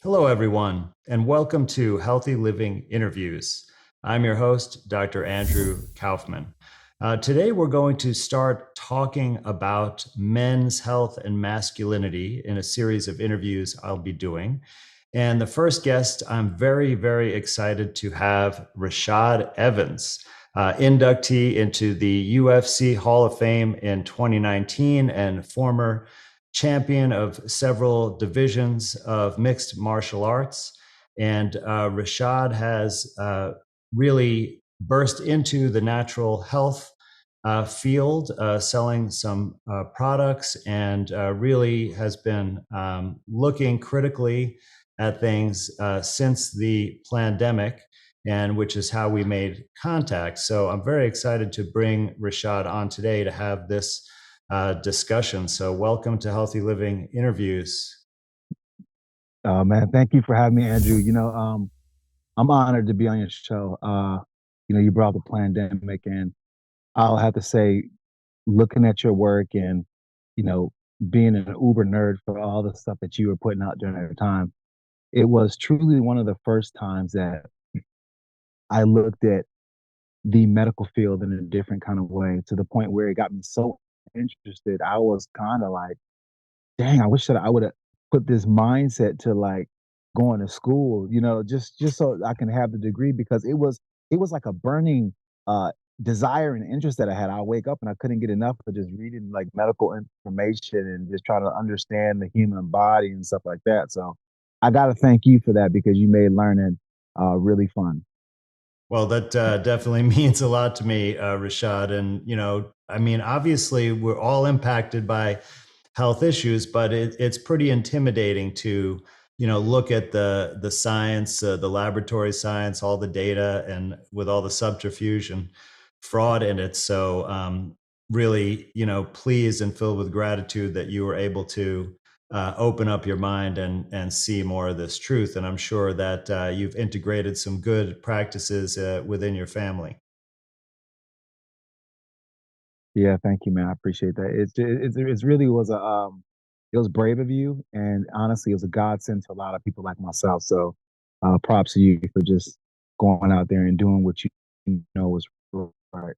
Hello, everyone, and welcome to Healthy Living Interviews. I'm your host, Dr. Andrew Kaufman. Today, we're going to start talking about men's health and masculinity in a series of interviews I'll be doing. And the first guest, I'm very, very excited to have Rashad Evans, inductee into the UFC Hall of Fame in 2019 and former champion of several divisions of mixed martial arts. And Rashad has really burst into the natural health field, selling some products, and really has been looking critically at things since the pandemic, and which is how we made contact. So I'm very excited to bring Rashad on today to have this discussion. So, welcome to Healthy Living Interviews. Man, thank you for having me, Andrew. I'm honored to be on your show. You brought up the pandemic, and I'll have to say, looking at your work and, you know, being an Uber nerd for all the stuff that you were putting out during that time, it was truly one of the first times that I looked at the medical field in a different kind of way to the point where it got me so interested. I was kind of like, dang, I wish that I would have put this mindset to like going to school, just so I can have the degree because it was like a burning uh desire and interest that I had. I'll wake up and I couldn't get enough of just reading like medical information and just trying to understand the human body and stuff like that. So I gotta thank you for that because you made learning really fun. Well, that definitely means a lot to me, Rashad. And, I mean, obviously, we're all impacted by health issues, but it's pretty intimidating to, look at the science, the laboratory science, all the data, and with all the subterfuge and fraud in it. So, really, pleased and filled with gratitude that you were able to open up your mind and see more of this truth. And I'm sure that you've integrated some good practices within your family. Yeah, thank you, man. I appreciate that. It's really was a it was brave of you, and honestly, it was a godsend to a lot of people like myself. So, props to you for just going out there and doing what you know was right.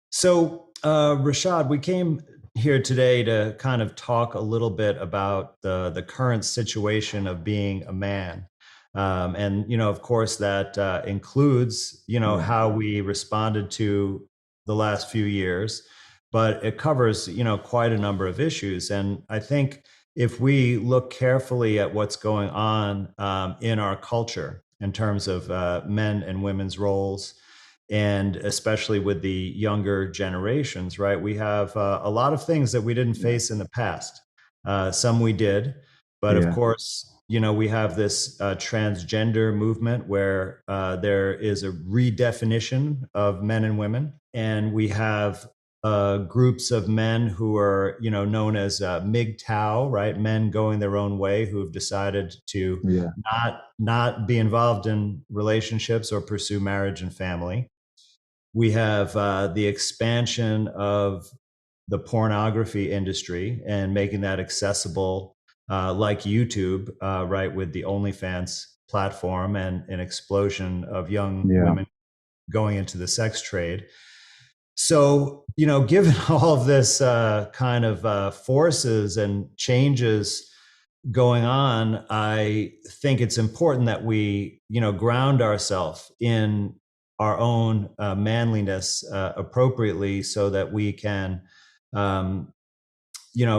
So, Rashad, we came here today to kind of talk a little bit about the current situation of being a man. And, of course, that includes, Yeah, how we responded to the last few years, but it covers, quite a number of issues. And I think if we look carefully at what's going on in our culture in terms of men and women's roles, and especially with the younger generations, right? We have a lot of things that we didn't yeah, face in the past. Some we did, but of yeah. course, we have this transgender movement where there is a redefinition of men and women, and we have groups of men who are, known as MGTOW, right? Men going their own way who have decided to Yeah. not be involved in relationships or pursue marriage and family. We have the expansion of the pornography industry and making that accessible, like YouTube, right, with the OnlyFans platform and an explosion of young Yeah. women going into the sex trade. So, given all of this kind of forces and changes going on, I think it's important that we, ground ourselves in our own manliness appropriately so that we can, um,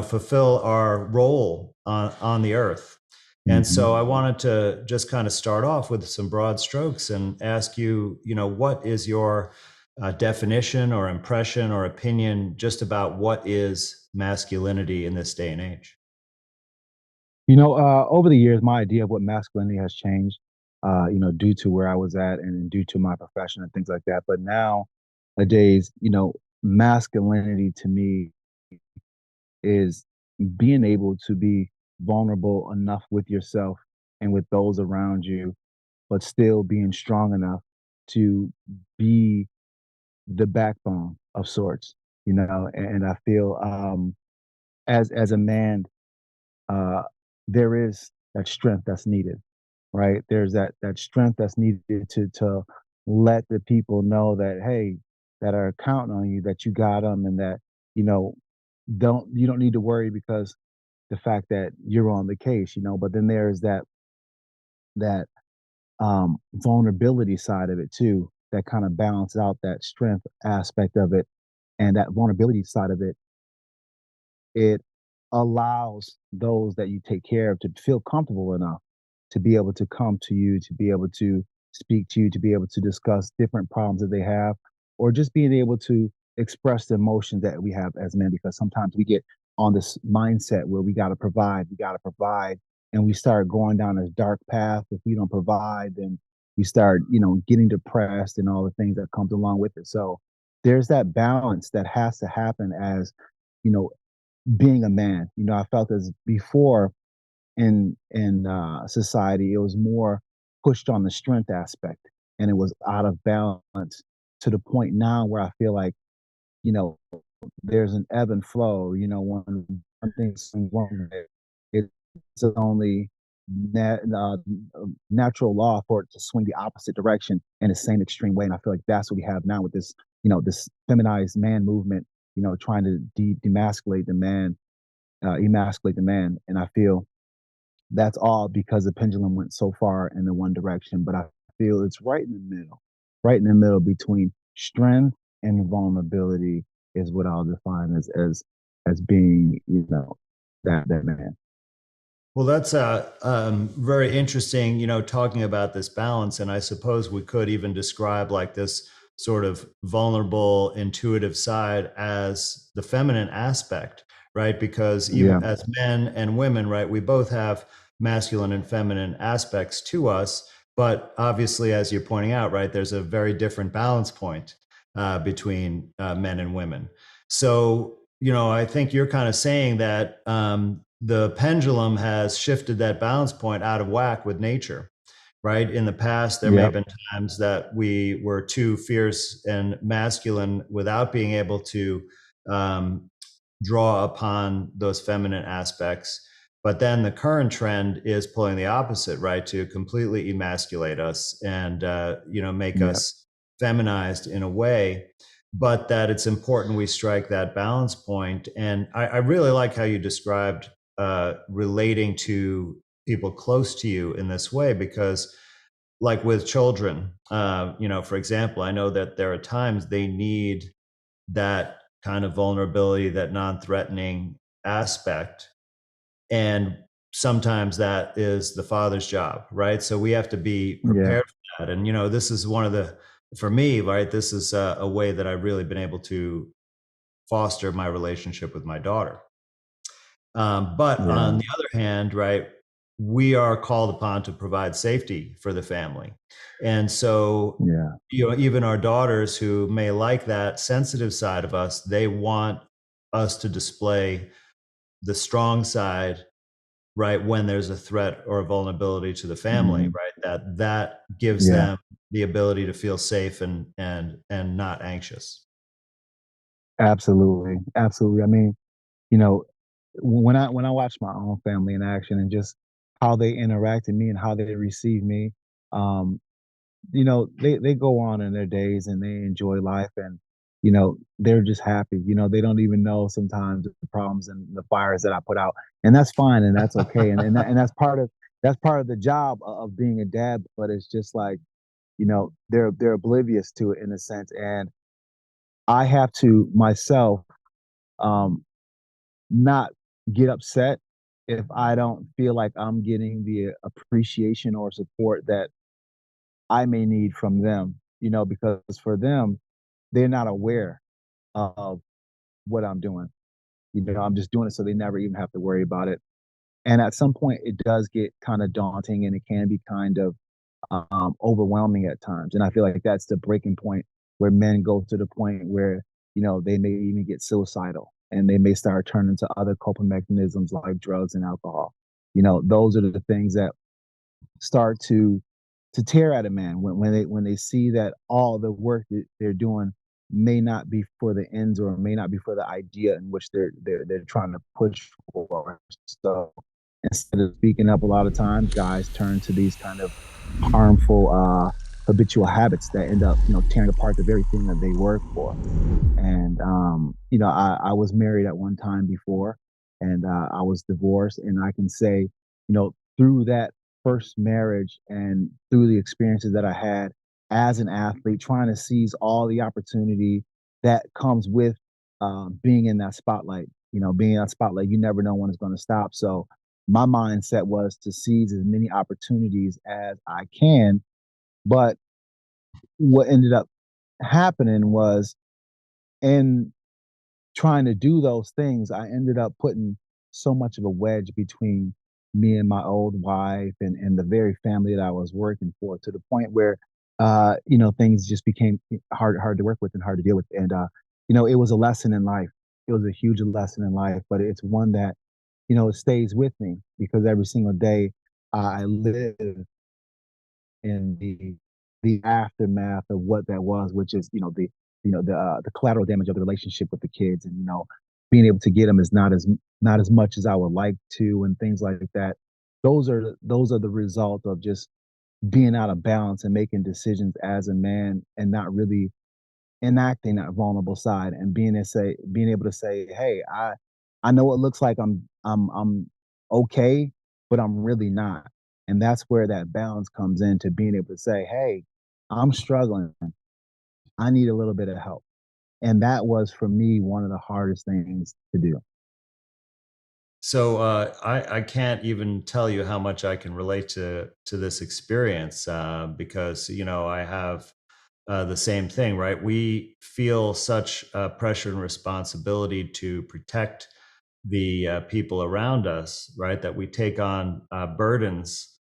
fulfill our role on the earth. And Hmm. so I wanted to just kind of start off with some broad strokes and ask you, what is your definition or impression or opinion just about what is masculinity in this day and age? Over the years, my idea of what masculinity has changed, due to where I was at and due to my profession and things like that. But nowadays, masculinity to me is being able to be vulnerable enough with yourself and with those around you, but still being strong enough to be the backbone of sorts, and I feel as a man, uh there is that strength that's needed, right? There's that strength that's needed to let the people know that, hey, that are counting on you, that you got them, and that you know you don't need to worry because the fact that you're on the case, But then there's that vulnerability side of it too, that kind of balances out that strength aspect of it, and that vulnerability side of it, it allows those that you take care of to feel comfortable enough to be able to come to you, to be able to speak to you, to be able to discuss different problems that they have, or just being able to express the emotions that we have as men. Because sometimes we get on this mindset where we got to provide, and we start going down this dark path. If we don't provide, then we start, getting depressed and all the things that comes along with it. So there's that balance that has to happen as you know being a man. I felt as before in society, it was more pushed on the strength aspect, and it was out of balance to the point now where I feel like you know there's an ebb and flow. When one thing swings one way, it's only natural law for it to swing the opposite direction in the same extreme way. And I feel like that's what we have now with this, this feminized man movement. Trying to demasculate the man, emasculate the man. And I feel that's all because the pendulum went so far in the one direction. But I feel it's right in the middle between strength and vulnerability is what I'll define as being, that man. Well, that's very interesting, talking about this balance. And I suppose we could even describe like this sort of vulnerable, intuitive side as the feminine aspect, right? Because even Yeah, as men and women, right, we both have masculine and feminine aspects to us. But obviously, as you're pointing out, right, there's a very different balance point between men and women. So, I think you're kind of saying that the pendulum has shifted that balance point out of whack with nature, right? In the past, there may yeah, have been times that we were too fierce and masculine without being able to um, draw upon those feminine aspects. But then the current trend is pulling the opposite, right? To completely emasculate us and, make yeah, us feminized in a way, but that it's important we strike that balance point. And I really like how you described relating to people close to you in this way, because like with children, for example, I know that there are times they need that kind of vulnerability, that non-threatening aspect. And sometimes that is the father's job, right? So we have to be yeah, prepared for that. And, this is one of the, for me, right, this is a way that I've really been able to foster my relationship with my daughter. But yeah, on the other hand, right, we are called upon to provide safety for the family. And so, yeah, even our daughters who may like that sensitive side of us, they want us to display the strong side, right, when there's a threat or a vulnerability to the family, mhm, right? That gives yeah. them the ability to feel safe and not anxious. Absolutely, absolutely. I mean, you know, when I watch my own family in action and just how they interact with me and how they receive me, um, they go on in their days and they enjoy life, and they're just happy. They don't even know sometimes the problems and the fires that I put out, and that's fine and that's okay, and that's part of the job of being a dad. But it's just like they're oblivious to it in a sense, and I have to myself um, not get upset if I don't feel like I'm getting the appreciation or support that I may need from them, because for them, they're not aware of what I'm doing. I'm just doing it so they never even have to worry about it. And at some point, it does get kind of daunting and it can be kind of overwhelming at times. And I feel like that's the breaking point where men go to the point where, they may even get suicidal and they may start turning to other coping mechanisms like drugs and alcohol. Those are the things that start to tear at a man when they see that all the work that they're doing may not be for the ends or may not be for the idea in which they're trying to push for. So instead of speaking up, a lot of times guys turn to these kind of harmful habitual habits that end up, tearing apart the very thing that they work for. And I was married at one time before, and I was divorced, and I can say, through that first marriage and through the experiences that I had as an athlete, trying to seize all the opportunity that comes with being in that spotlight. Being in that spotlight, you never know when it's going to stop. So my mindset was to seize as many opportunities as I can. But what ended up happening was, in trying to do those things, I ended up putting so much of a wedge between me and my old wife and the very family that I was working for, to the point where things just became hard to work with and hard to deal with. And it was a lesson in life. It was a huge lesson in life, but it's one that, it stays with me, because every single day I live in the aftermath of what that was, which is, the collateral damage of the relationship with the kids. And being able to get them is not as much as I would like to, and things like that. Those are the result of just being out of balance and making decisions as a man, and not really enacting that vulnerable side, and being able to say, hey, I know it looks like I'm okay, but I'm really not. And that's where that balance comes in, to being able to say, hey, I'm struggling, I need a little bit of help. And that was, for me, one of the hardest things to do. So I can't even tell you how much I can relate to this experience because I have the same thing, right? We feel such pressure and responsibility to protect the people around us, right? That we take on burdens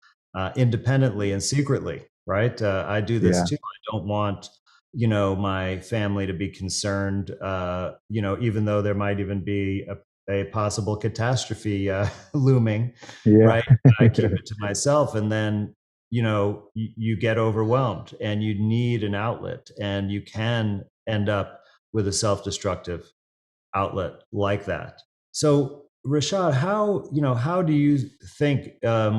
independently and secretly, right? I do this Yeah, too. I don't want, my family to be concerned, even though there might even be a possible catastrophe looming, yeah, right? I keep it to myself, and then you get overwhelmed and you need an outlet, and you can end up with a self-destructive outlet like that. So, Rashad, how do you think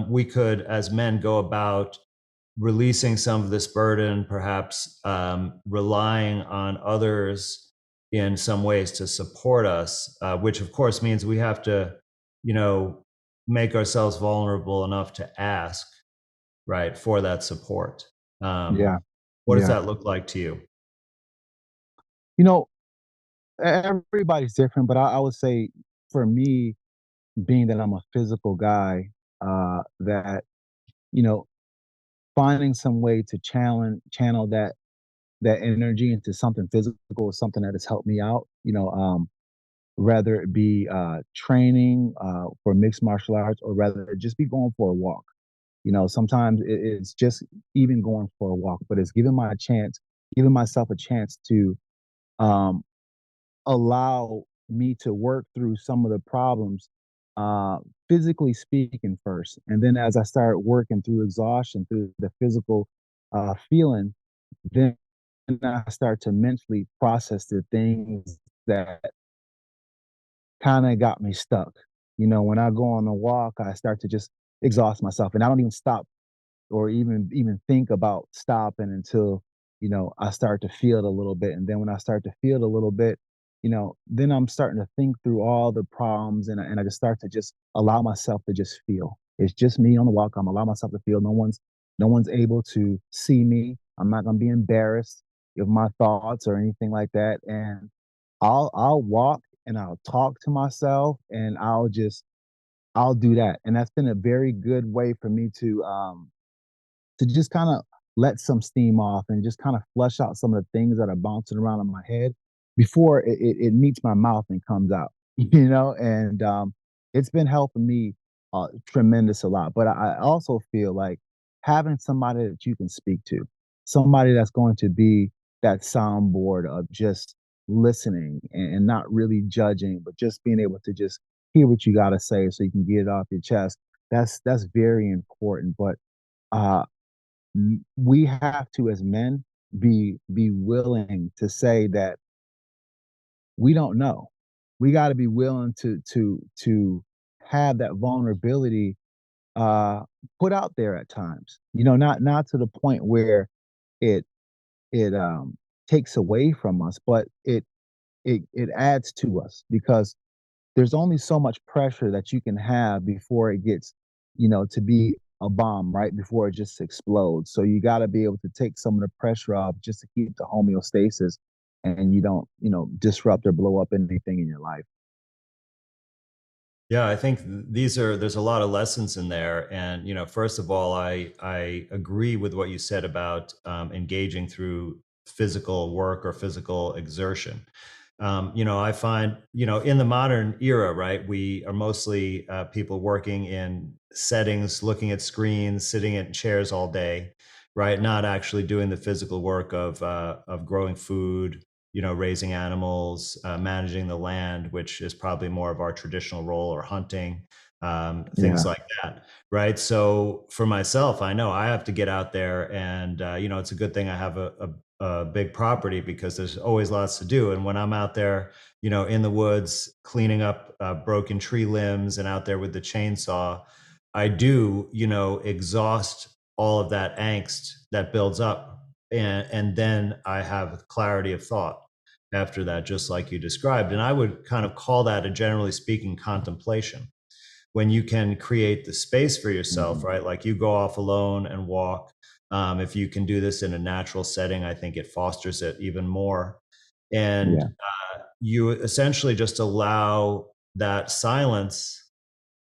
we could, as men, go about releasing some of this burden, perhaps relying on others in some ways to support us, which of course means we have to, you know, make ourselves vulnerable enough to ask, right, for that support. yeah, What does yeah. that look like to you? You know, everybody's different, but I would say, for me, being that I'm a physical guy, that, you know, finding some way to channel that energy into something physical is something that has helped me out. Whether it be training for mixed martial arts, or rather just be going for a walk. Sometimes it's just even going for a walk, but it's giving myself a chance to um, allow me to work through some of the problems, uh, physically speaking first. And then as I start working through exhaustion, through the physical feeling, then I start to mentally process the things that kind of got me stuck. When I go on a walk, I start to just exhaust myself, and I don't even stop or even think about stopping until I start to feel it a little bit. And then when I start to feel it a little bit, then I'm starting to think through all the problems, and I just start to just allow myself to just feel. It's just me on the walk. I'm allow myself to feel. No one's able to see me. I'm not going to be embarrassed of my thoughts or anything like that. And I'll walk, and I'll talk to myself, and I'll do that. And that's been a very good way for me to just kind of let some steam off, and just kind of flush out some of the things that are bouncing around in my head before it meets my mouth and comes out. And it's been helping me tremendous a lot. But I also feel like having somebody that you can speak to, somebody that's going to be that soundboard of just listening, and not really judging, but just being able to just hear what you got to say so you can get it off your chest. That's very important. But uh we have to, as men, be willing to say that we don't know. We got to be willing to have that vulnerability uh put out there at times. Not to the point where it it takes away from us, but it adds to us because there's only so much pressure that you can have before it gets, to be a bomb, right? Before it just explodes. So you got to be able to take some of the pressure off just to keep the homeostasis and you don't, disrupt or blow up anything in your life. Yeah, I think there's a lot of lessons in there, and first of all, I agree with what you said about engaging through physical work or physical exertion. I find in the modern era, right, we are mostly people working in settings, looking at screens, sitting in chairs all day, right, not actually doing the physical work of growing food, raising animals, managing the land, which is probably more of our traditional role, or hunting, things Yeah. like that, right? So for myself, I know I have to get out there, and it's a good thing I have a big property because there's always lots to do. And when I'm out there, in the woods, cleaning up broken tree limbs, and out there with the chainsaw, I do, exhaust all of that angst that builds up, and then I have clarity of thought after that, just like you described. And I would kind of call that, a generally speaking, contemplation. When you can create the space for yourself, Mhm. right? Like you go off alone and walk. If you can do this in a natural setting, I think it fosters it even more. And Yeah. you essentially just allow that silence,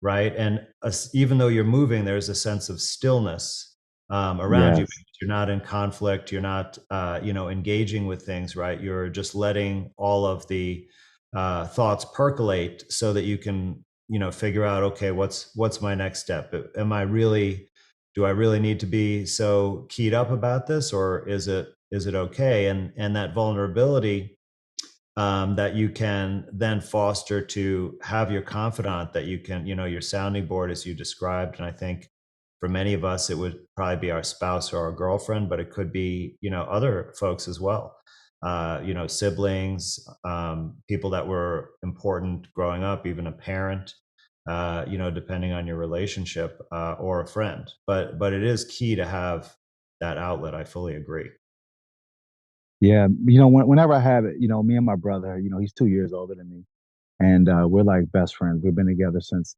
right? And even though you're moving, there's a sense of stillness around you, Yes. because you're not in conflict, you're not engaging with things, right? You're just letting all of the thoughts percolate, so that you can figure out, okay, what's my next step? Am I really Do I really need to be so keyed up about this, or is it okay? And that vulnerability, that you can then foster to have your confidant, that you can, your sounding board, as you described. And I think for many of us, it would probably be our spouse or our girlfriend, but it could be, other folks as well. Siblings, people that were important growing up, even a parent, depending on your relationship, or a friend. But it is key to have that outlet. I fully agree. Yeah. Whenever I have it, me and my brother, he's 2 years older than me. And we're like best friends. We've been together since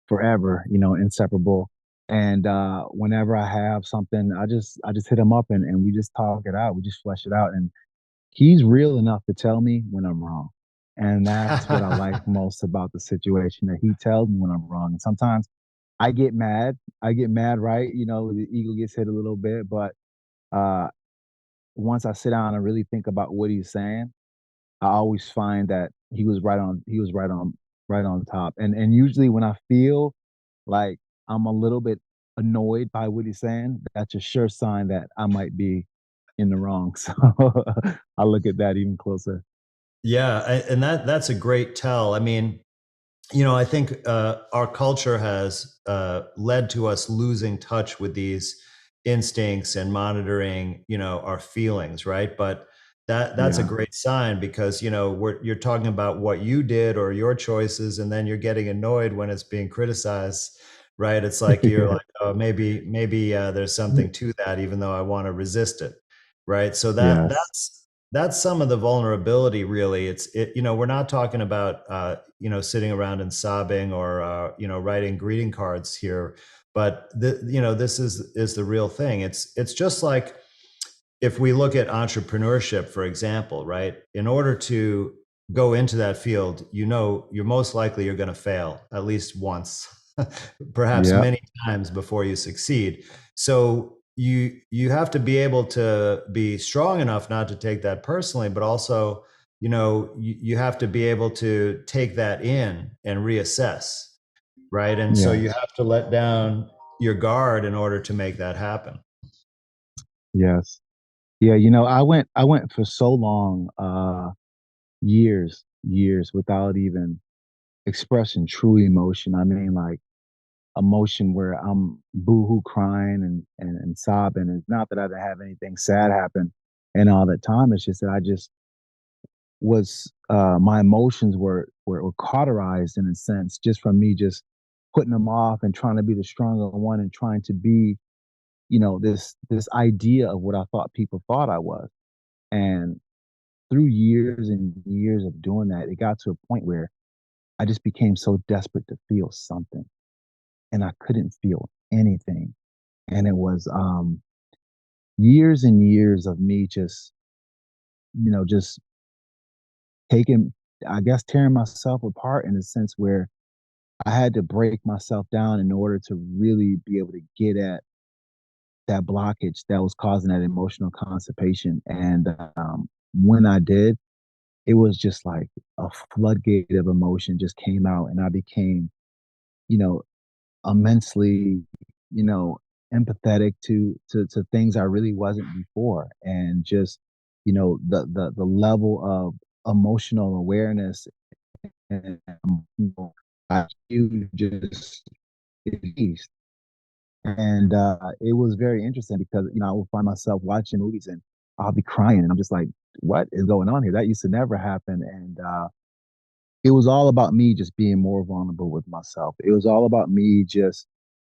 forever, inseparable. And whenever I have something, I just hit him up and we just talk it out. We just flesh it out. And he's real enough to tell me when I'm wrong. And that's what I like most about the situation, that he tells me when I'm wrong. And sometimes I get mad. I get mad, right? The ego gets hit a little bit. But uh, once I sit down and really think about what he's saying, I always find that he was right on top. And usually when I feel like I'm a little bit annoyed by what he's saying, that's a sure sign that I might be in the wrong. So I look at that even closer. Yeah, and that's a great tell. I mean, I think our culture has led to us losing touch with these instincts and monitoring, our feelings, right? But that's a Yeah. great sign, because you're talking about what you did or your choices, and then you're getting annoyed when it's being criticized, right? It's like you're Yeah. like, oh, maybe there's something to that, even though I want to resist it, right? So Yes. that's some of the vulnerability, really. We're not talking about sitting around and sobbing, or writing greeting cards here, but this is the real thing. It's just like, if we look at entrepreneurship, for example, right? In order to go into that field, you're most likely you're going to fail at least once, perhaps Yeah. many times, before you succeed. So you have to be able to be strong enough not to take that personally, but also, you have to be able to take that in and reassess, right? And so you Yes. have to let down your guard in order to make that happen. Yes. Yeah. I went for so long, years without even expressing true emotion. I mean, like emotion where I'm boohoo crying and sobbing. It's not that I didn't have anything sad happen and all that time. It's just that I just was my emotions were cauterized in a sense, just from me just putting them off and trying to be the stronger one and trying to be, this idea of what I thought people thought I was. And through years and years of doing that, it got to a point where I just became so desperate to feel something, and I couldn't feel anything. And it was years and years of me just taking, I guess, tearing myself apart in a sense where I had to break myself down in order to really be able to get at that blockage that was causing that emotional constipation. And when I did, it was just like a floodgate of emotion just came out, and I became, you know, immensely, you know, empathetic to things I really wasn't before, and just, the level of emotional awareness and emotional IQ just increased. And it was very interesting because, I would find myself watching movies and I'll be crying and I'm just like, what is going on here? That used to never happen. And it was all about me just being more vulnerable with myself. It was all about me just,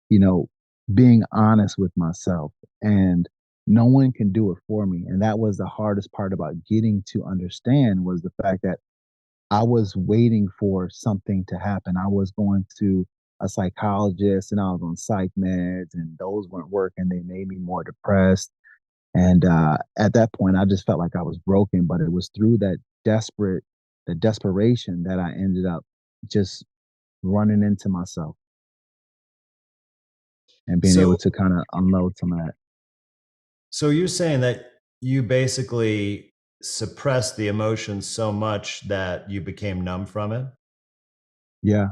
you know, being honest with myself. And no one can do it for me. And that was the hardest part about getting to understand, was the fact that I was waiting for something to happen. I was going to a psychologist and I was on psych meds, and those weren't working. They made me more depressed. And at that point, I just felt like I was broken. But it was through the desperation, that I ended up just running into myself and being able So, to kind of unload some of that. so you're saying that you basically suppressed the emotions so much that you became numb from it? Yeah,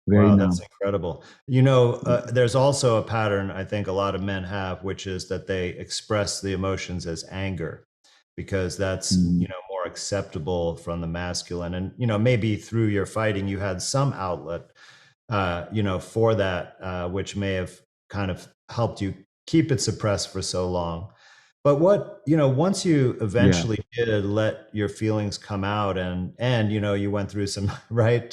very Wow, that's numb. incredible. Yeah. There's also a pattern I think a lot of men have, which is that they express the emotions as anger because that's, Mhm. more acceptable from the masculine. And, maybe through your fighting, you had some outlet, for that, which may have kind of helped you keep it suppressed for so long. But once you Yeah. eventually did let your feelings come out, and you went through some right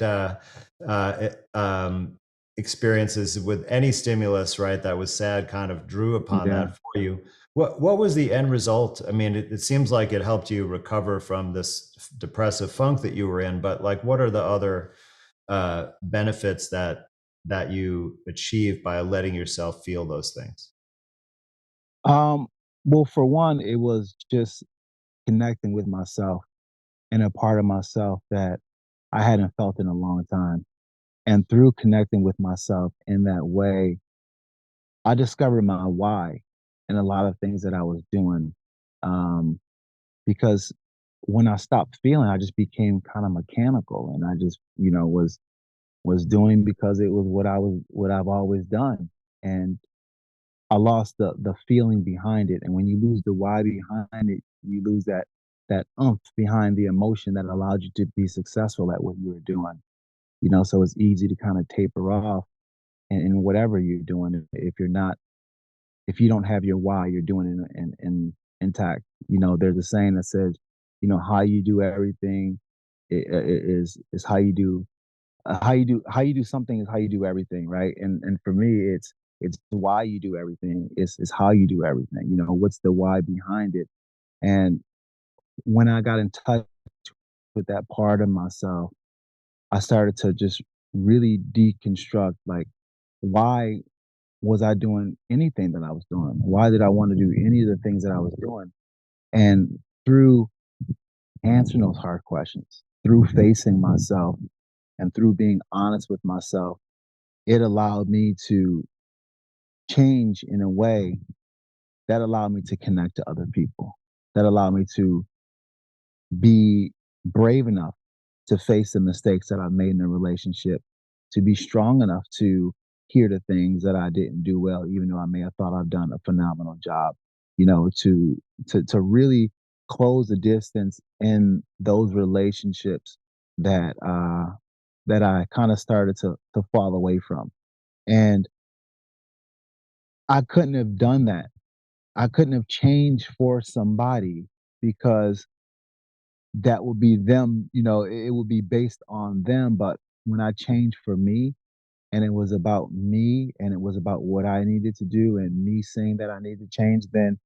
experiences with any stimulus, right, that was sad, kind of drew upon Yeah. that for you. What was the end result? I mean, it seems like it helped you recover from this depressive funk that you were in, but like, what are the other benefits that you achieve by letting yourself feel those things? Um, well, for one, it was just connecting with myself and a part of myself that I hadn't felt in a long time. And through connecting with myself in that way, I discovered my why in a lot of things that I was doing. Um, because when I stopped feeling, I just became kind of mechanical, and I just, was doing because it was what I've always done. And I lost the feeling behind it. And when you lose the why behind it, you lose that oomph behind the emotion that allowed you to be successful at what you were doing. So it's easy to kind of taper off in whatever you're doing if you don't have your why, you're doing it in intact. There's a saying that says, how you do everything is how you do something is how you do everything, right? And for me, it's why you do everything. It's how you do everything. What's the why behind it? And when I got in touch with that part of myself, I started to just really deconstruct, like, why was I doing anything that I was doing? Why did I want to do any of the things that I was doing? And through answering those hard questions, through facing myself, and through being honest with myself, it allowed me to change in a way that allowed me to connect to other people, that allowed me to be brave enough to face the mistakes that I've made in a relationship, to be strong enough to hear the things that I didn't do well, even though I may have thought I've done a phenomenal job, to really close the distance in those relationships that that I kind of started to fall away from. And I couldn't have done that. I couldn't have changed for somebody, because that would be them, it would be based on them. But when I changed for me, and it was about me and it was about what I needed to do and me saying that I need to change, then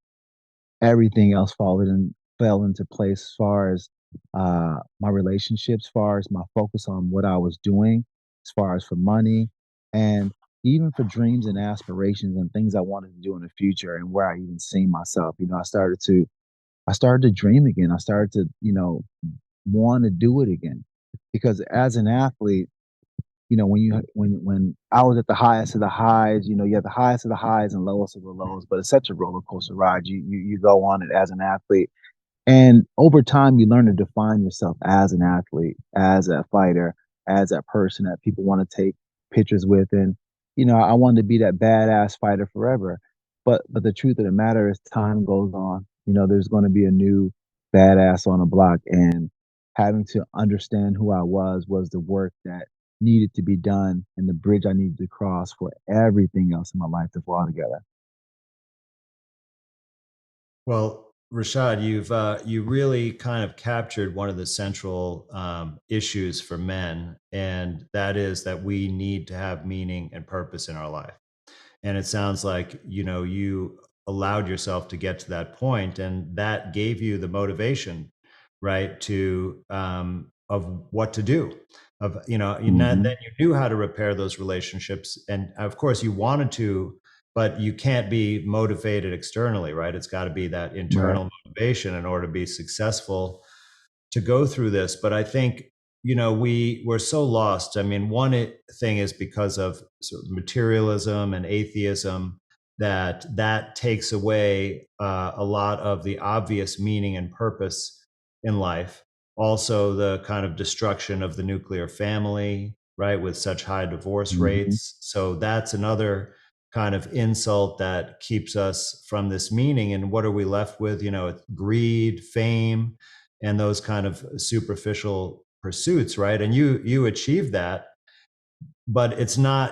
everything else fell into place as far as my relationships, as far as my focus on what I was doing, as far as for money, and even for dreams and aspirations and things I wanted to do in the future and where I even see myself. I started to dream again. I started to, want to do it again. Because as an athlete, when I was at the highest of the highs, you have the highest of the highs and lowest of the lows, but it's such a roller coaster ride. You go on it as an athlete, and over time, you learn to define yourself as an athlete, as a fighter, as that person that people want to take pictures with. And, I wanted to be that badass fighter forever. But the truth of the matter is time goes on. There's going to be a new badass on the block. And having to understand who I was the work that needed to be done and the bridge I needed to cross for everything else in my life to fall together. Well, Rashad, you really kind of captured one of the central issues for men, and that is that we need to have meaning and purpose in our life. And it sounds like you allowed yourself to get to that point, and that gave you the motivation, right, to of what to do. Of Hmm. then you knew how to repair those relationships, and of course you wanted to, but you can't be motivated externally, right? It's got to be that Right. internal motivation in order to be successful to go through this. But I think we're so lost. I mean, thing is because of sort of materialism and atheism that takes away a lot of the obvious meaning and purpose in life. Also, the kind of destruction of the nuclear family, right, with such high divorce Hmm. rates. So that's another kind of insult that keeps us from this meaning. And what are we left with? Greed, fame, and those kind of superficial pursuits, right? And you achieve that, but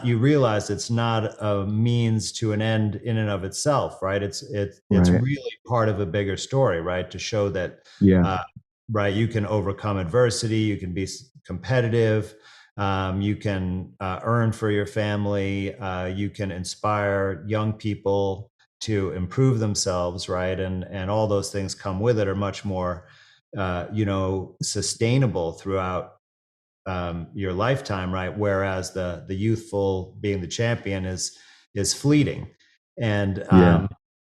you realize it's not a means to an end in and of itself, right? It's Right. really part of a bigger story, right? To show that Yeah. uh, right, you can overcome adversity, you can be competitive, you can earn for your family, you can inspire young people to improve themselves, right? And all those things come with it are much more sustainable throughout your lifetime, right? Whereas the youthful being the champion is fleeting, and Yeah.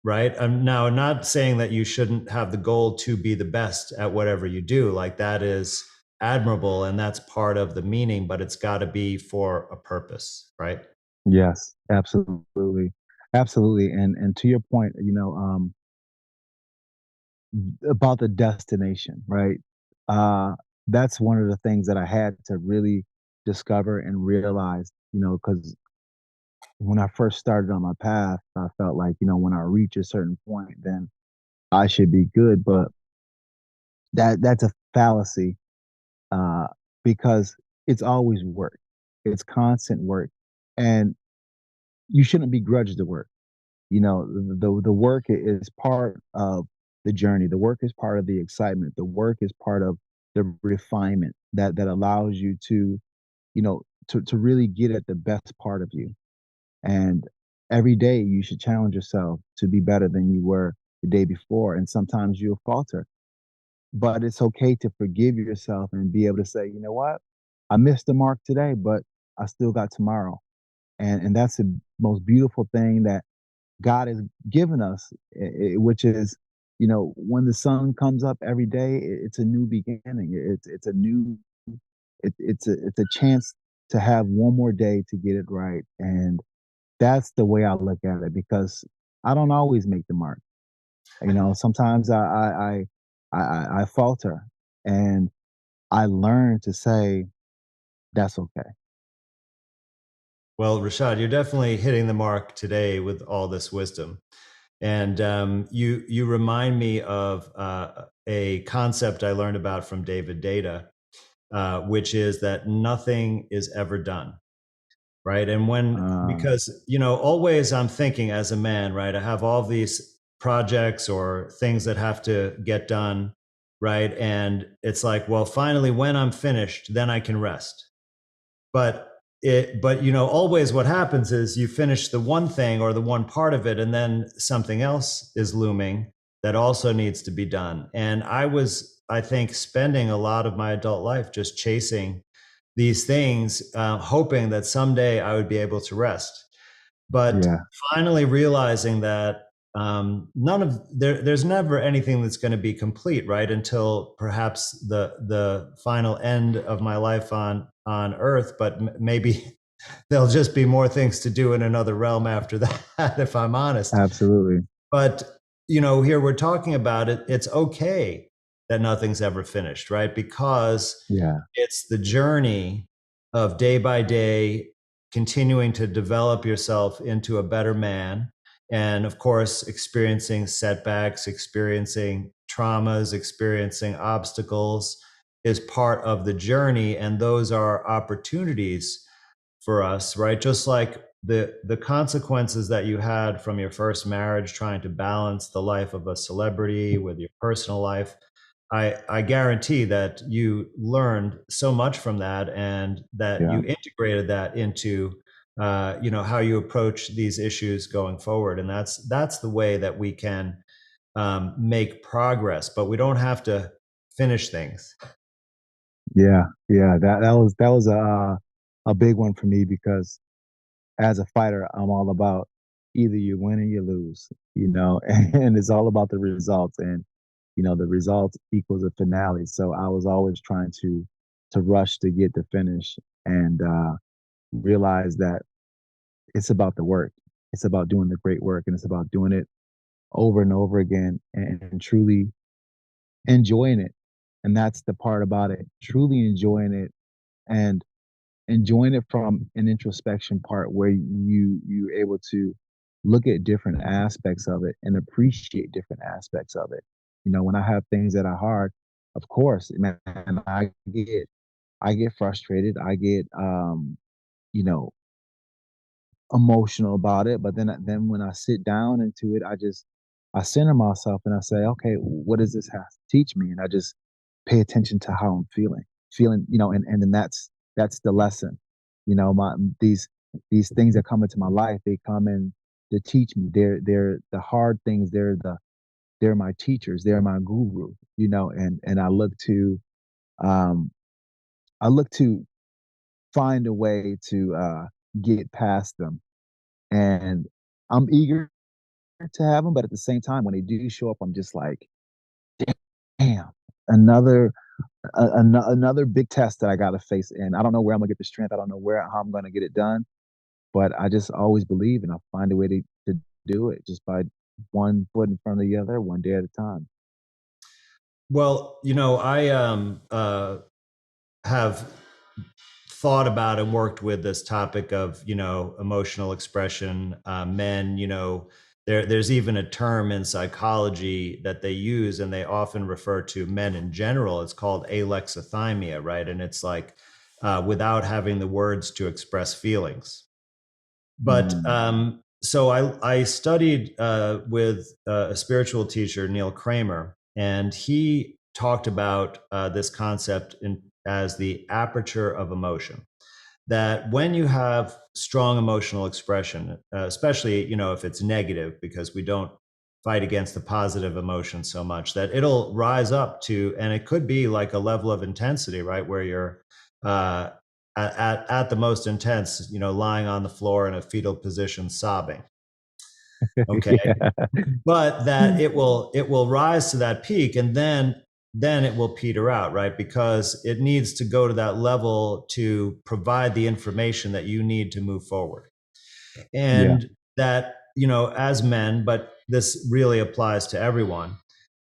right. I'm now not saying that you shouldn't have the goal to be the best at whatever you do. Like that is admirable, and that's part of the meaning, but it's got to be for a purpose, right? Yes, absolutely. Absolutely. And to your point, about the destination, right? Uh that's one of the things that I had to really discover and realize, because when I first started on my path, I felt like, when I reach a certain point, then I should be good. But that's a fallacy, uh, because it's always work. It's constant work. And you shouldn't begrudge the work. The work is part of the journey. The work is part of the excitement. The work is part of the refinement that allows you to, to really get at the best part of you. And every day you should challenge yourself to be better than you were the day before. And sometimes you'll falter, but it's okay to forgive yourself and be able to say, you know what, I missed the mark today, but I still got tomorrow. And that's the most beautiful thing that God has given us, which is, when the sun comes up every day, it's a new beginning. It's a new, it's a chance to have one more day to get it right. And that's the way I look at it, because I don't always make the mark. Sometimes I falter, and I learn to say that's okay. Well, Rashad, you're definitely hitting the mark today with all this wisdom. And you remind me of a concept I learned about from David Data, which is that nothing is ever done, right? And Uh, because always I'm thinking as a man, right? I have all these projects or things that have to get done, right? And it's like, well, finally, when I'm finished, then I can rest. But but always what happens is you finish the one thing or the one part of it, and then something else is looming that also needs to be done. And I think, spending a lot of my adult life just chasing these things, hoping that someday I would be able to rest. But Yeah, finally realizing that there's never anything that's going to be complete, right? Until perhaps the final end of my life on Earth, but maybe there'll just be more things to do in another realm after that, if I'm honest. absolutely. But here we're talking about it. It's okay that nothing's ever finished, right? Because Yeah, it's the journey of day by day continuing to develop yourself into a better man. And of course, experiencing setbacks, experiencing traumas, experiencing obstacles is part of the journey. And those are opportunities for us, right? Just like the consequences that you had from your first marriage, trying to balance the life of a celebrity with your personal life. I guarantee that you learned so much from that, and that yeah, you integrated that into how you approach these issues going forward. And that's the way that we can make progress, but we don't have to finish things. yeah. That was a big one for me because as a fighter, I'm all about either you win or you lose, and it's all about the results. And the result equals a finale. So I was always trying to rush to get the finish and realize that it's about the work. It's about doing the great work, and it's about doing it over and over again and truly enjoying it. And that's the part about it, truly enjoying it and enjoying it from an introspection part where you're able to look at different aspects of it and appreciate different aspects of it. When I have things that are hard, of course, man, I get frustrated. I get you know, emotional about it. But then when I sit down into it, I center myself and I say, okay, what does this have to teach me? And I just pay attention to how I'm feeling, and then that's the lesson. My these things that come into my life, they come in to teach me. They're the hard things. They're my teachers. They're my guru. And um I look to find a way to get past them. And I'm eager to have them, but at the same time, when they do show up, I'm just like, damn, another another big test that I got to face. And I don't know where I'm gonna get the strength. I don't know where how I'm gonna get it done, but I just always believe, and I'll find a way to do it just by one foot in front of the other, one day at a time. Well, I have thought about and worked with this topic of emotional expression. Men, there's even a term in psychology that they use, and they often refer to men in general. It's called alexithymia, right? And it's like without having the words to express feelings. But Mm, so I studied with a spiritual teacher, Neil Kramer, and he talked about this concept as the aperture of emotion. That when you have strong emotional expression, especially if it's negative, because we don't fight against the positive emotion so much, that it'll rise up to, and it could be like a level of intensity, right, where you're uh, at the most intense, lying on the floor in a fetal position, sobbing. Okay, yeah, but that it will rise to that peak, and then it will peter out, right? Because it needs to go to that level to provide the information that you need to move forward. yeah, And that, as men, but this really applies to everyone,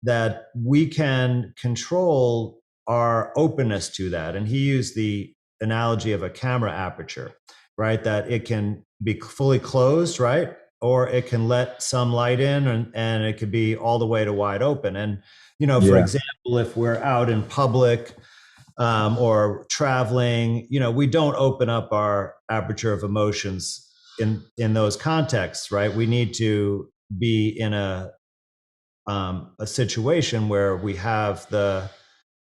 that we can control our openness to that. And he used the analogy of a camera aperture, right? That it can be fully closed, right? Or it can let some light in, and it could be all the way to wide open. And, for yeah, example, if we're out in public, or traveling, we don't open up our aperture of emotions in those contexts, right? We need to be in a situation where we have the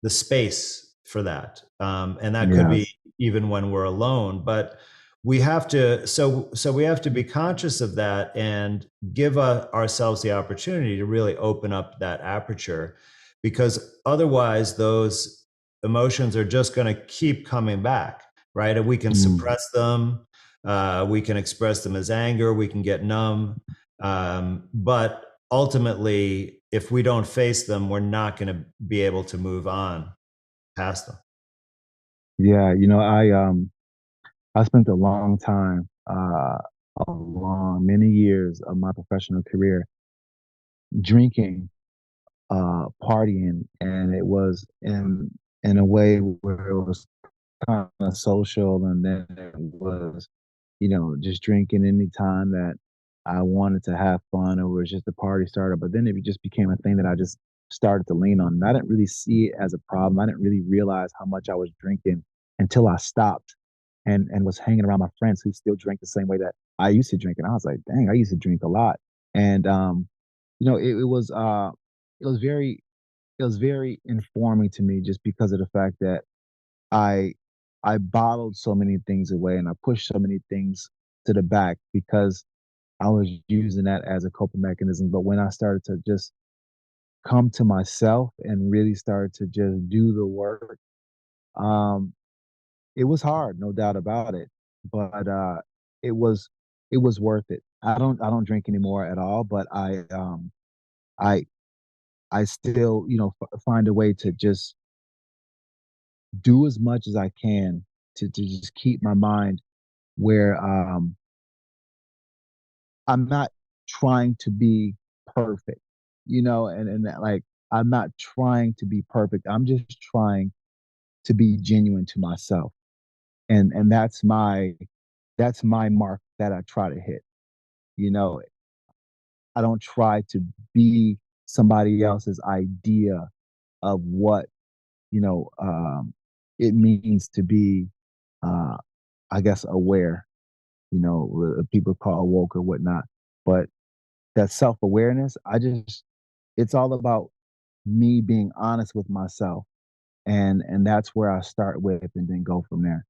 space for that, and that could be yes, even when we're alone. But we have to, so we have to be conscious of that and give ourselves the opportunity to really open up that aperture, because otherwise those emotions are just going to keep coming back, right? And we can Mm. suppress them, we can express them as anger, we can get numb, but ultimately, if we don't face them, we're not going to be able to move on past them. Yeah, I spent a long time, many years of my professional career drinking, partying, and it was in a way where it was kind of social, and then it was, just drinking anytime that I wanted to have fun or it was just a party starter. But then it just became a thing that I just started to lean on. And I didn't really see it as a problem. I didn't really realize how much I was drinking until I stopped and was hanging around my friends who still drank the same way that I used to drink. And I was like, dang, I used to drink a lot. And it was very it was very informing to me just because of the fact that I I bottled so many things away and I pushed so many things to the back because I was using that as a coping mechanism. But when I started to just come to myself and really start to just do the work, um, it was hard, no doubt about it. But it was it was worth it. I don't drink anymore at all, but I I still find a way to just do as much as I can to just keep my mind where I'm not trying to be perfect, and that, like, I'm not trying to be perfect. I'm just trying to be genuine to myself. And that's my mark that I try to hit. You know, I don't try to be somebody else's idea of what, you know, um, it means to be, uh, I guess, aware, people call woke or whatnot. But that self-awareness, it's all about me being honest with myself, and that's where I start with and then go from there.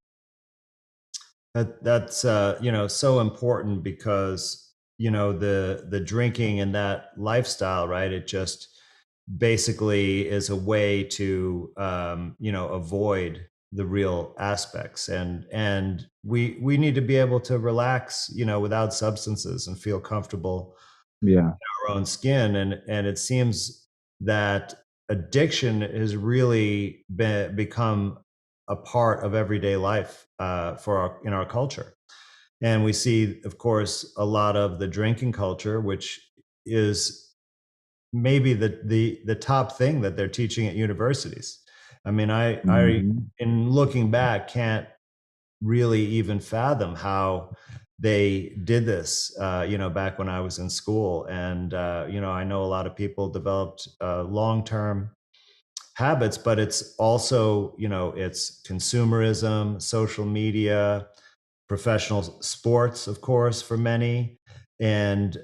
That's so important, because the drinking and that lifestyle, right? It just basically is a way to avoid the real aspects, and we need to be able to relax, without substances, and feel comfortable Yeah. our own skin. And it seems that addiction has really become a part of everyday life, in our culture. And we see, of course, a lot of the drinking culture, which is maybe the top thing that they're teaching at universities. I mean, I Mhm. in looking back, can't really even fathom how they did this, back when I was in school. And, I know a lot of people developed long-term habits, but it's also, it's consumerism, social media, professional sports, of course, for many. And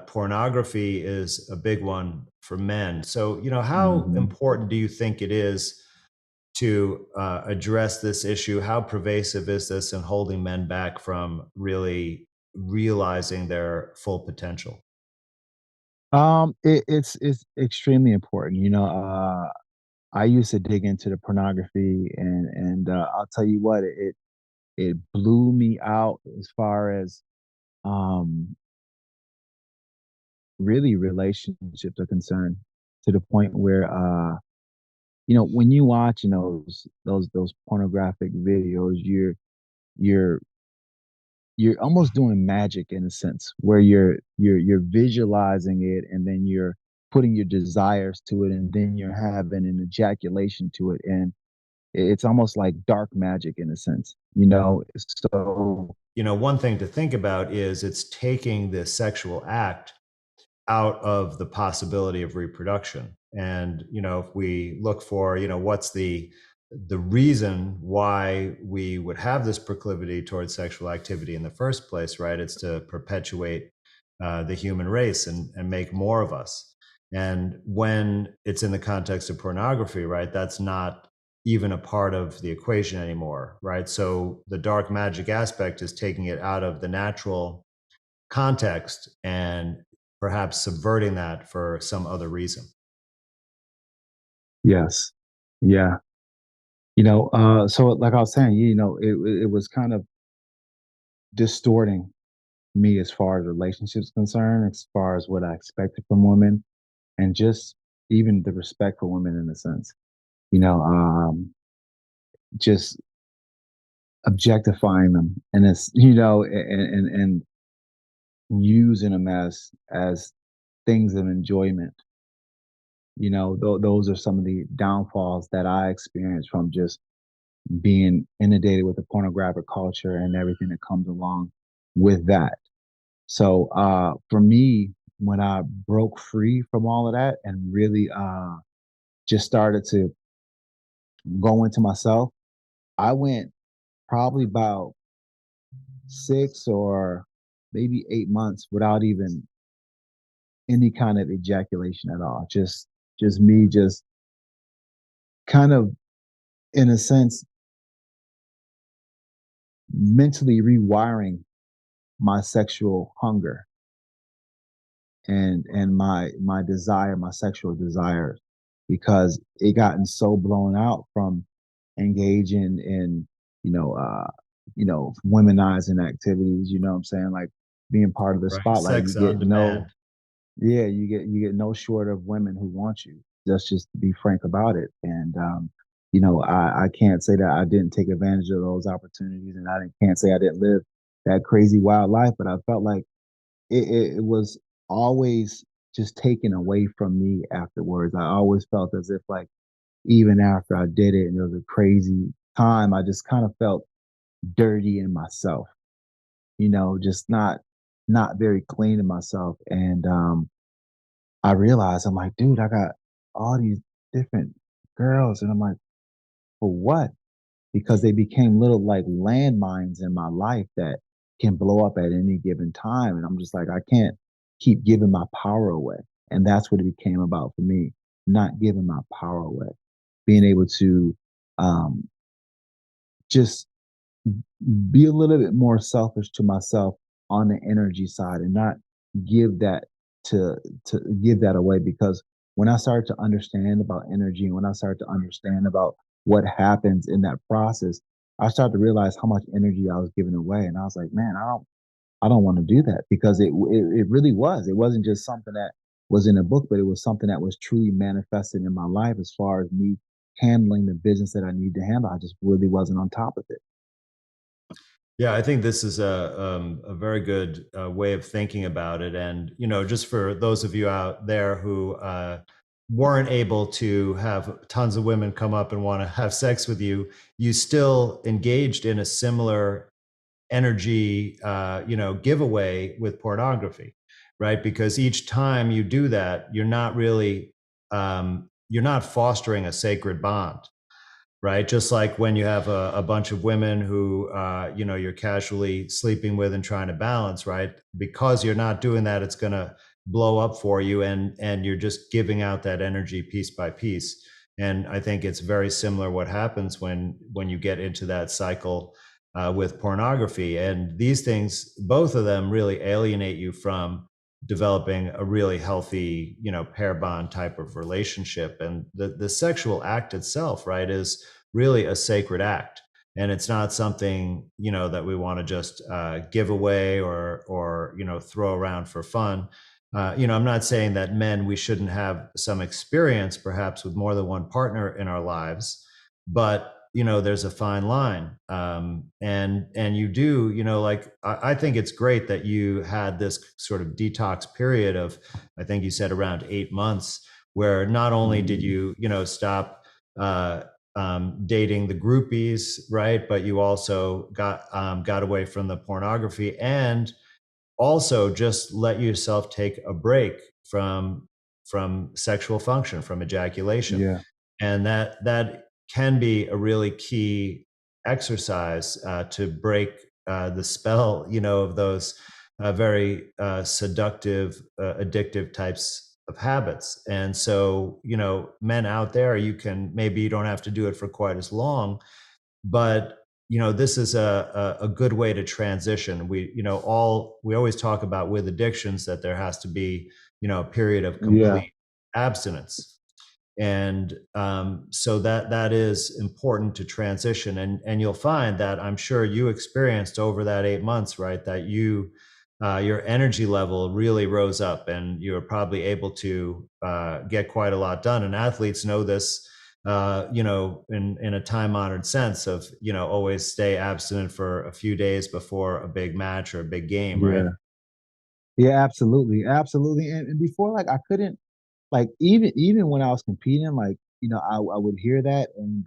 pornography is a big one for men. So, how Mhm. important do you think it is to address this issue? How pervasive is this in holding men back from really realizing their full potential? It's extremely important. I used to dig into the pornography, and I'll tell you what, it blew me out as far as um really relationships are concerned, to the point where when you watch those pornographic videos, you're you're almost doing magic in a sense where you're visualizing it, and then you're putting your desires to it, and then you're having an ejaculation to it, and it's almost like dark magic in a sense, so One thing to think about is it's taking the sexual act out of the possibility of reproduction. And if we look for, what's the reason why we would have this proclivity towards sexual activity in the first place, right? It's to perpetuate the human race, and make more of us. And when it's in the context of pornography, right, that's not even a part of the equation anymore, right? So the dark magic aspect is taking it out of the natural context and perhaps subverting that for some other reason. Yes. Yeah. So like I was saying, it was kind of distorting me as far as relationships concerned, as far as what I expected from women, and just even the respect for women in a sense. You know, just objectifying them, and it's and using them as things of enjoyment. Those are some of the downfalls that I experienced from just being inundated with the pornographic culture and everything that comes along with that. So for me, when I broke free from all of that and really just started to go into myself, I went probably about 6 or maybe 8 months without even any kind of ejaculation at all. Just me just kind of in a sense mentally rewiring my sexual hunger and my desire, my sexual desires, because it gotten so blown out from engaging in womenizing activities. You know what I'm saying? Like being part of the Right. spotlight, Sex on demand. you get no short of women who want you. Just to be frank about it. And I can't say that I didn't take advantage of those opportunities, and can't say I didn't live that crazy wild life, but I felt like it was always just taken away from me afterwards. I always felt as if like even after I did it and it was a crazy time, I just kind of felt dirty in myself, just not very clean in myself. And I realized I'm like, dude, I got all these different girls, and I'm like, for what? Because they became little like landmines in my life that can blow up at any given time. And I'm just like, I can't keep giving my power away. And that's what it became about for me, not giving my power away, being able to um, just be a little bit more selfish to myself on the energy side and not give that to give that away. Because when I started to understand about energy and when I started to understand about what happens in that process, I started to realize how much energy I was giving away. And I was like, man, I don't want to do that, because it really was. It wasn't just something that was in a book, but it was something that was truly manifested in my life as far as me handling the business that I need to handle. I just really wasn't on top of it. Yeah, I think this is a very good way of thinking about it. And, just for those of you out there who weren't able to have tons of women come up and want to have sex with you, you still engaged in a similar energy, giveaway with pornography, right? Because each time you do that, you're not fostering a sacred bond, right? Just like when you have a bunch of women who, you're casually sleeping with and trying to balance, right? Because you're not doing that, it's going to blow up for you, and you're just giving out that energy piece by piece. And I think it's very similar what happens when you get into that cycle with pornography. And these things, both of them, really alienate you from developing a really healthy, pair bond type of relationship. And the sexual act itself, right, is really a sacred act. And it's not something, that we want to just give away or throw around for fun. I'm not saying that men, we shouldn't have some experience perhaps with more than one partner in our lives, but there's a fine line. And you do, like I think it's great that you had this sort of detox period of, I think you said around 8 months, where not only did Mm, you, stop uh, dating the groupies, right? But you also got away from the pornography, and also just let yourself take a break from sexual function, from ejaculation. yeah. And that can be a really key exercise to break the spell, of those very seductive, addictive of habits. And so, men out there, maybe you don't have to do it for quite as long, but this is a good way to transition. We always talk about with addictions that there has to be, a period of Yeah, complete abstinence. And so that is important to transition, and you'll find that, I'm sure you experienced over that 8 months, right, that your energy level really rose up, and you were probably able to get quite a lot done. And athletes know this, in a time honored sense of, always stay abstinent for a few days before a big match or a big game, right? yeah, yeah, absolutely, absolutely. And before, like, I couldn't, like, even when I was competing, like, I would hear that, and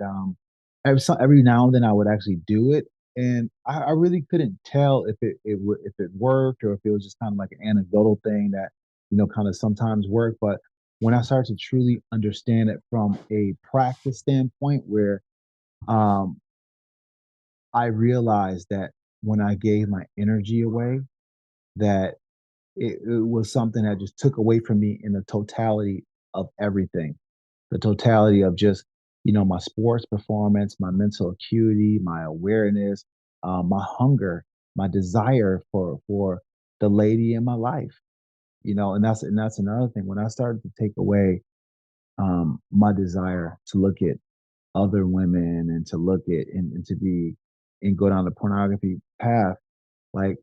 every now and then I would actually do it, and I really couldn't tell if it worked, or if it was just kind of like an anecdotal thing that kind of sometimes worked. But when I started to truly understand it from a practice standpoint, where um I realized that when I gave my energy away, that it was something that just took away from me in the totality of everything, the totality of just my sports performance, my mental acuity, my awareness, my hunger, my desire for the lady in my life. And that's another thing. When I started to take away my desire to look at other women, and to look at, and to be and go down the pornography path, like,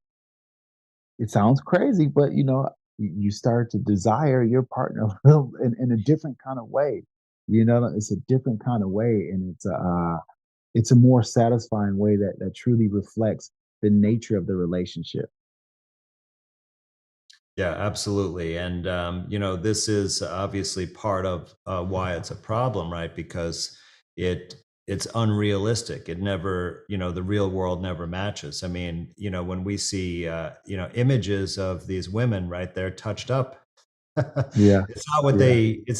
it sounds crazy, but you start to desire your partner in a different kind of way. It's a different kind of way, and it's a more satisfying way that truly reflects the nature of the relationship. Yeah, absolutely. And, this is obviously part of why it's a problem, right? Because it it's unrealistic. It never, the real world never matches. I mean, when we see, images of these women, right, they're touched up. Yeah, yeah. It's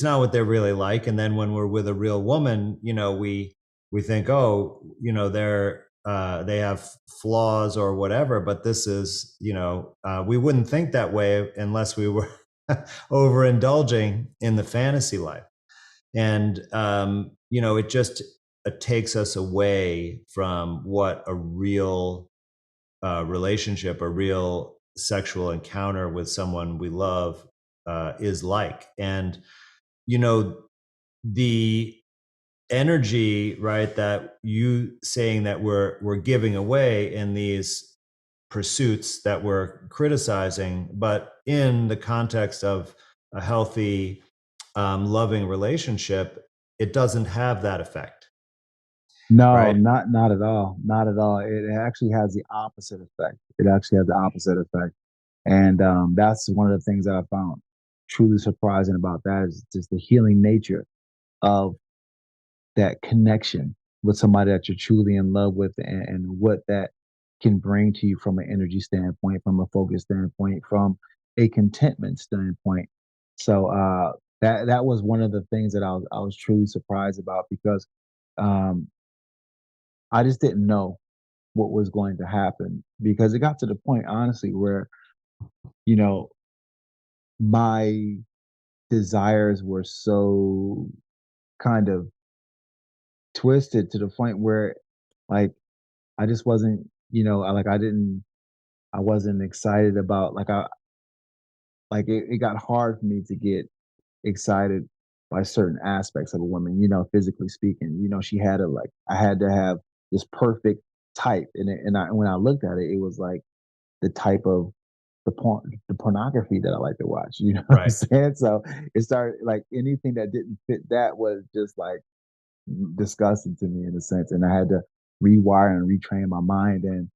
not what they're really like. And then when we're with a real woman, we think, oh, they have flaws or whatever, but this is, we wouldn't think that way unless we were overindulging in the fantasy life. And it takes us away from what a real relationship, a real sexual encounter with someone we love is like. And you know the energy, right, that you saying that we're giving away in these pursuits that we're criticizing, but in the context of a healthy, loving relationship, it doesn't have that effect, No, right? not at all. Not at all. It actually has the opposite effect. It actually has the opposite effect. And that's one of the things that I found truly surprising about that, is just the healing nature of that connection with somebody that you're truly in love with, and what that can bring to you from an energy standpoint, from a focus standpoint, from a contentment standpoint. So that was one of the things that I was truly surprised about, because um, I just didn't know what was going to happen, because it got to the point, honestly, where you know my desires were so kind of twisted to the point where, like, I just wasn't, I wasn't excited about, it got hard for me to get excited by certain aspects of a woman, physically speaking. She had I had to have this perfect type. When I looked at it, it was like the type of the pornography that I like to watch. You know what I'm Right. saying? So it started, like, anything that didn't fit that was just like disgusting to me, in a sense, and I had to rewire and retrain my mind. And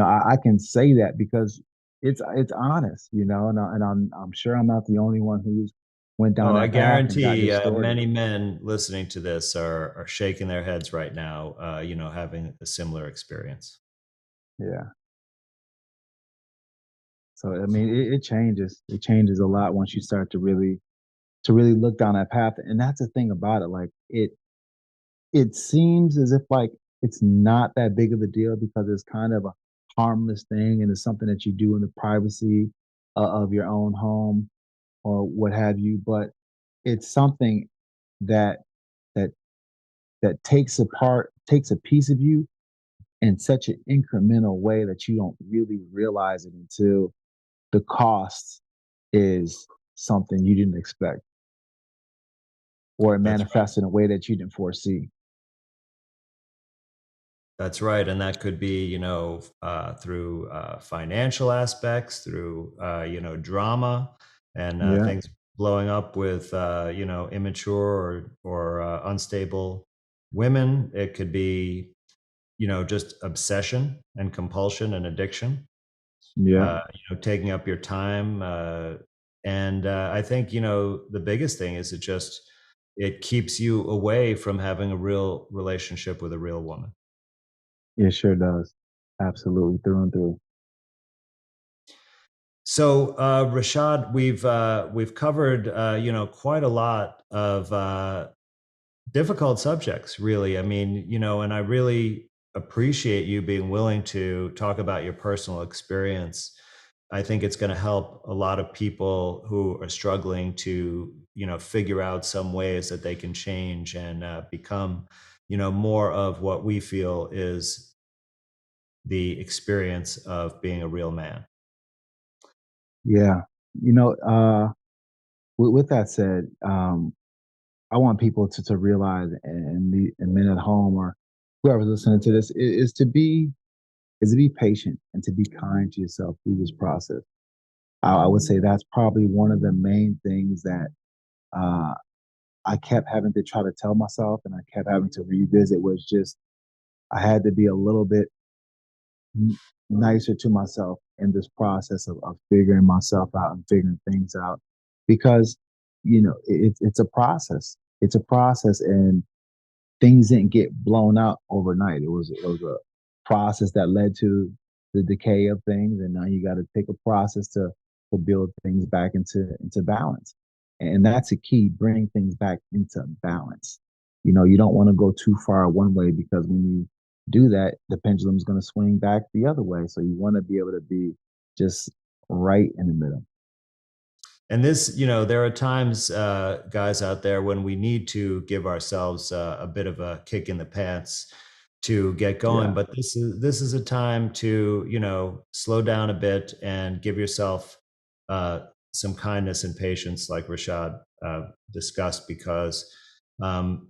I can say that because it's honest, and I'm sure I'm not the only one who's went down Oh, I that path and got guarantee distorted. many men listening to this are shaking their heads right now, having a similar experience. Yeah. So I mean, it changes. It changes a lot once you start to really look down that path. And that's the thing about it. Like, it seems as if, like, it's not that big of a deal, because it's kind of a harmless thing, and it's something that you do in the privacy of your own home, or what have you, but it's something that that takes a piece of you in such an incremental way that you don't really realize it until the cost is something you didn't expect, or it That's right. manifests in a way that you didn't foresee. That's right. And that could be, through financial aspects, through, drama and Yeah, things blowing up with, immature or unstable women. It could be, just obsession and compulsion and addiction, yeah, taking up your time. And I think, the biggest thing is it keeps you away from having a real relationship with a real woman. it sure does. Absolutely, through and through. So, Rashad, we've covered quite a lot of difficult subjects, really. I mean, and I really appreciate you being willing to talk about your personal experience. I think it's going to help a lot of people who are struggling to, figure out some ways that they can change and become, more of what we feel is the experience of being a real man. Yeah, you know, with that said, I want people to realize, and men at home or whoever's listening to this, is to be patient and to be kind to yourself through this process. I would say that's probably one of the main things that uh, I kept having to try to tell myself, and I kept having to revisit, was just I had to be a little bit nicer to myself in this process of figuring myself out and figuring things out, because it's a process. It's a process, and things didn't get blown out overnight. It was a process that led to the decay of things, and now you got to take a process to build things back into balance. And that's a key: bring things back into balance. You don't want to go too far one way, because when you do that, the pendulum's going to swing back the other way. So you want to be able to be just right in the middle. And this, there are times, guys out there, when we need to give ourselves a bit of a kick in the pants to get going. Yeah. But this is a time to, slow down a bit and give yourself uh, some kindness and patience, like Rashad discussed, because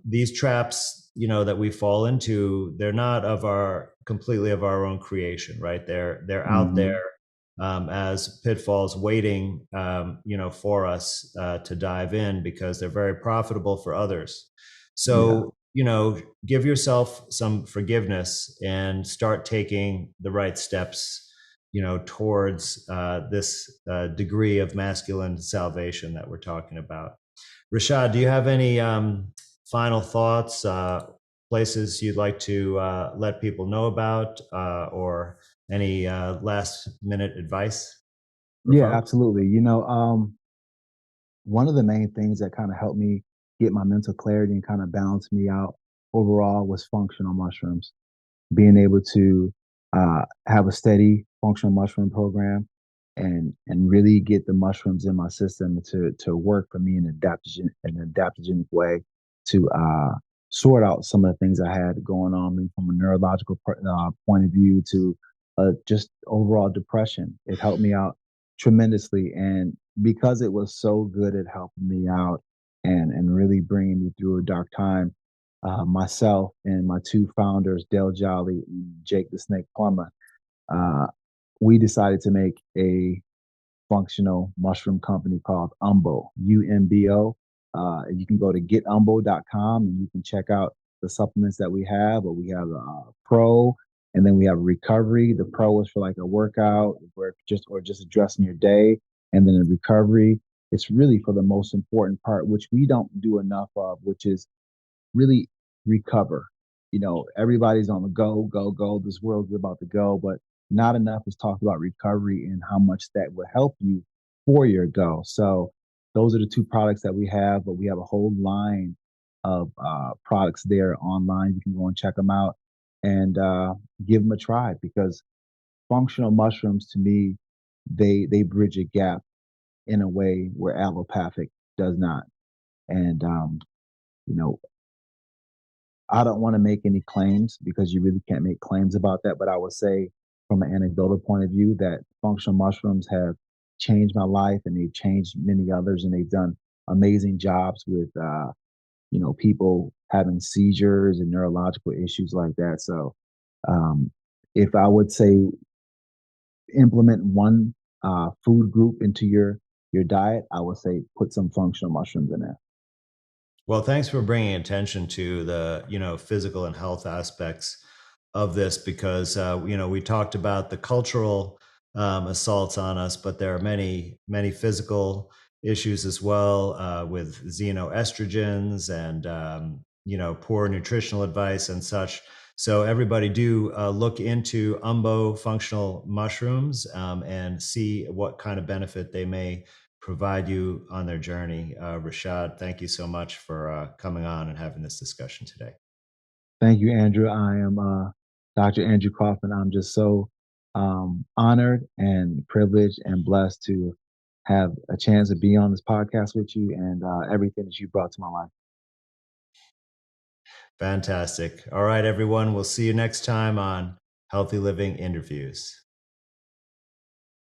these traps, that we fall into, they're not completely of our own creation, right? They're out there Hmm. as pitfalls waiting, for us to dive in, because they're very profitable for others. Yeah. So, give yourself some forgiveness and start taking the right steps, towards this degree of masculine salvation that we're talking about. Rashad, do you have any final thoughts, places you'd like to let people know about, or any last minute advice for Yeah, folks? absolutely. One of the main things that kind of helped me get my mental clarity and kind of balance me out overall was functional mushrooms. Being able to have a steady functional mushroom program, and really get the mushrooms in my system to work for me in an adaptogenic way, to sort out some of the things I had going on, me from a neurological point of view, to just overall depression. It helped me out tremendously, and because it was so good at helping me out and really bringing me through a dark time, myself and my two founders, Dale Jolly and Jake the Snake Plumber, uh, we decided to make a functional mushroom company called Umbo, UMBO. You can go to getumbo.com and you can check out the supplements that we have. But we have a pro, and then we have recovery. The pro is for like a workout, where just addressing your day, and then a recovery, it's really for the most important part, which we don't do enough of, which is really recover. Everybody's on the go, go, go. This world is about to go, but not enough is talked about recovery and how much that will help you for your go. So those are the two products that we have, but we have a whole line of products there online. You can go and check them out, and give them a try, because functional mushrooms, to me, they bridge a gap in a way where allopathic does not. And you know, I don't want to make any claims because you really can't make claims about that. But I would say, from an anecdotal point of view, that functional mushrooms have changed my life and they've changed many others, and they've done amazing jobs with people having seizures and neurological issues like that. So, um, if I would say implement one food group into your diet, I would say put some functional mushrooms in there. Well, thanks for bringing attention to the, physical and health aspects of this because, we talked about the cultural assaults on us, but there are many, many physical issues as well with xenoestrogens and, poor nutritional advice and such. So everybody do look into umbo functional mushrooms and see what kind of benefit they may provide you on their journey. Rashad, thank you so much for coming on and having this discussion today. Thank you, Andrew. I am Dr. Andrew Kaufman. I'm just so honored and privileged and blessed to have a chance to be on this podcast with you and everything that you brought to my life. Fantastic. All right, everyone. We'll see you next time on Healthy Living Interviews.